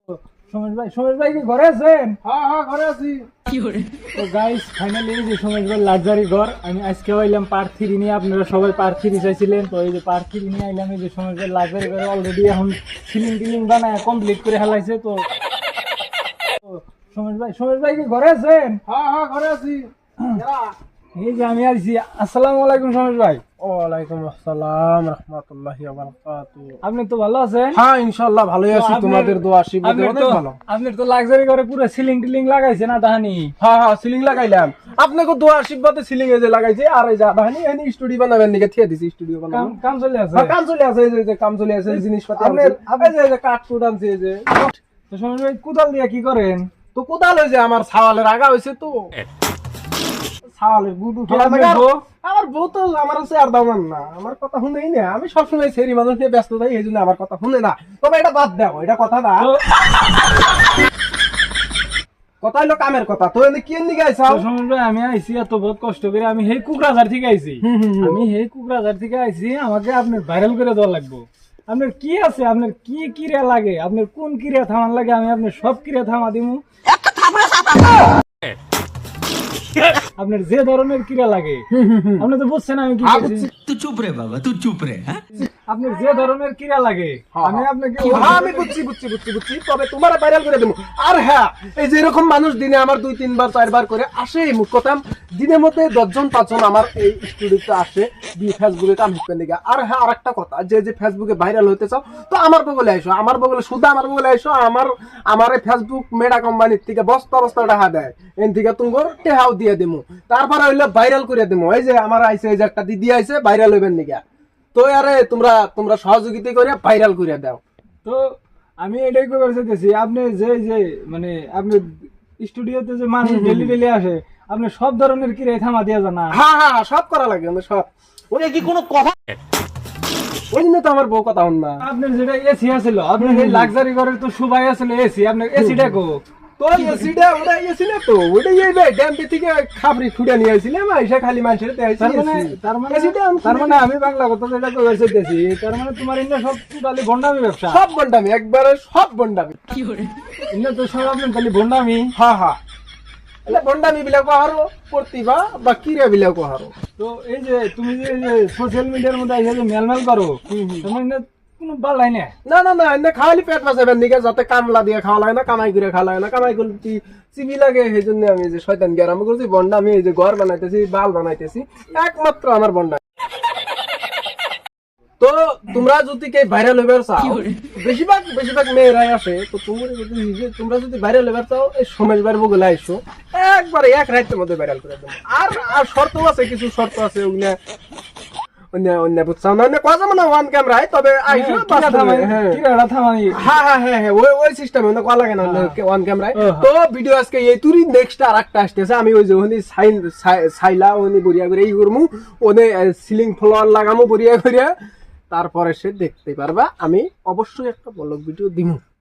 সোমেশ ভাই কি ঘরে আছেন? হ্যাঁ ঘরে আছি। তো গাইস ফাইনালি এই যে সোমেশ ভাই লাক্সারি ঘর আমি আজকে আইলাম পার্ট 3 নিয়ে। আপনারা সবাই পার্ট 3 চাইছিলেন, তো এই যে পার্ট 3 নিয়ে আইলাম। এই যে সোমেশ ভাই লাক্সারি ঘরে অলরেডি এখন সিলিং টিলিং বানায় কমপ্লিট করে হেলাইছে। তো সোমেশ ভাই কি ঘরে আছেন? হ্যাঁ ঘরে আছি। এই যে আমি আসছি। আসসালামু আলাইকুম সোমেশ ভাই। ওয়ালাইকুম আসসালাম রাহমাতুল্লাহি ওয়া বারাকাতুহু। আপনি তো ভালো আছেন? হ্যাঁ ইনশাআল্লাহ ভালোই আছি, তোমাদের দোয়া আশীর্বাদে অনেক ভালো। আপনি তো লাক্সারি ঘরে পুরো সিলিং টিলিং লাগাইছে না তাহানি? হ্যাঁ সিলিং লাগাইলাম, আপনাকে দোয়া আশীর্বাদে সিলিং এ যে লাগাইছে। আর এই যে আদানি এনি স্টুডিও বানাবেন নিকে থিয়া দিছি, স্টুডিও বানাবো। কাম চলে আছে? হ্যাঁ কাম চলে আছে, এই যে কাম চলে আছে, জিনিসপাতি আপনার এই যে কাঠ কুট আনছে। এই যে তো সোমেশ ভাই কোদাল দিয়ে কি করেন? তো কোদাল হয়েছে আমার ছাওয়ালের আগা হয়েছে, তো ছাওয়ালের গুড উঠে আমার বউ তো আমার হচ্ছে আর দামান না, আমার কথা শুনেই না। আমি সবসময় সেরি মানুষ নিয়ে ব্যস্ত থাকি, এই জন্য আমার কথা শুনে না। তবে এটা বাদ দাও, এটা কথা না, কথা হলো কামের কথা। তো এনে কি এনে গাইছাও? সোমেশ ভাই আমি আইছি এত বহুত কষ্ট করে, আমি হেই কুকরাঝার থেকে আইছি। আমি হেই কুকরাঝার থেকে আইছি, আমাকে আপনার ভাইরাল করে দেওয়া লাগবে। আপনার কি আছে, আপনার কি কিরা লাগে, আপনার কোন কিরা থামান লাগে, আমি আপনার সব কিরা থামা দিমু। আপনার যে ধরনের কিরা লাগে আপনি তো বুঝছেন আমি কি বলছি। তুই চুপ রে বাবা, তুই চুপ রে। হ্যাঁ আপনার যে ধরনের কিরা লাগে আমি আপনাকে আমি বুঝছি। তবে তোমার ভাইরাল করে দেবো। আর হ্যাঁ, এই যে এরকম মানুষ দিনে আমার 2-3 বার 4 বার করে আসে। মুখ কথা দিনের মধ্যে 10 জন 5 জন আমার এই স্টুডিওতে আসে দিয়ে ফেসবুকে কাম হিপেন দিকে। আর হ্যাঁ আরেকটা কথা, যে ফেসবুকে ভাইরাল হতে চাও তো আমার বগলে আইসো, আমার বগলে শুধু আমার বগলে আইসো। আমার এই ফেসবুক মেডা কোম্পানির থেকে বস্তা টাকা দেয়, এন থেকে তুমি টেহাও দিয়ে দেবো। তারপরে হইলো ভাইরাল করে দেবো। এই যে আমার আইসে, এই যে একটা দিদি আইসে ভাইরাল হইবেন নিকা। তো আরে তোমরা সহযোগিতা করে ভাইরাল করে দাও। তো আমি এটাই করে চাইতেছি, আপনি যে মানে আপনি স্টুডিওতে যে মানুষ ডেলি আসে, আপনি সব ধরনের কিরে থামা দিয়া জানা? হ্যাঁ সব করা লাগে, সব। ওই কি কোনো কথা? ওই জন্য তো আমার বউ কথা হন না। আপনার যেটা এসি আছিল, আপনার এই লাক্সারি ঘরের তো সুবাই আছিল এসি, আপনার এসিটা কো? তো এসিটা ওটা এসি না, তো ওটা এই ড্যাম্পে থেকে খাবরি খুঁড়ে নিয়ে আসছিলাম, এসে খালি মানুষের তার মানে আমি বাংলা কথা যেটা কই চাইতেছি, তার মানে তোমার ইন্না সব টোটালি ভন্ডামি ব্যবসা? সব বন্ডামি, একবারে সব বন্ডামি। ইন্না তো সব আপনার খালি ভন্ডামি? হ্যাঁ એટલે বন্ডামি বিলাকো হারো প্রতিভা বা কিরে বিলাকো হারো। তো এই যে তুমি যে সোশ্যাল মিডিয়ার মধ্যে আইসা যে মেলমেল করো, তোমার ইন্না কোনো বালাই না? না এনে খালি পেট বাঁচাবেন দিকে, যাতে কামলা দিয়ে খাওয়া লাগে না, কামাই করে খাওয়া লাগে না। কামাই করতে চিবি লাগে, সেই জন্য আমি যে শয়তান আরম্ভ করছি বন্ডামি। এই যে ঘর বানাইতেছি, বাল বানাইতেছি, একমাত্র আমার বন্ডামি। তো তোমরা যদি কে ভাইরাল হইবার চাও, বেশিরভাগ মেয়েরাই আসে। তো তোমরা যদি ভাইরাল হইবার চাও, এই সোমেশ ভাইয়ের বগলে আইসো, একবারে এক রাতের মধ্যে ভাইরাল করে দেবো। আর শর্ত আছে, কিছু শর্ত আছে, ওগুলা অন্য বুঝছাও না, অন্য কথা মানে ওয়ান ক্যামেরায়। তবে আইসো হ্যাঁ ওই সিস্টেম অন্য কল লাগে না ওয়ান ক্যামেরায়। তো ভিডিও আজকে এই তুরি নেক্সট আর একটা আসতেছে। আমি ওই যে ওখানে সাইলা ওখানে বরিয়া করে এই করবো, ওনে সিলিং ফ্লোর লাগামো বরিয়া করিয়া। তারপরে সে দেখতে পারবা, আমি অবশ্যই একটা ব্লগ ভিডিও দিমু।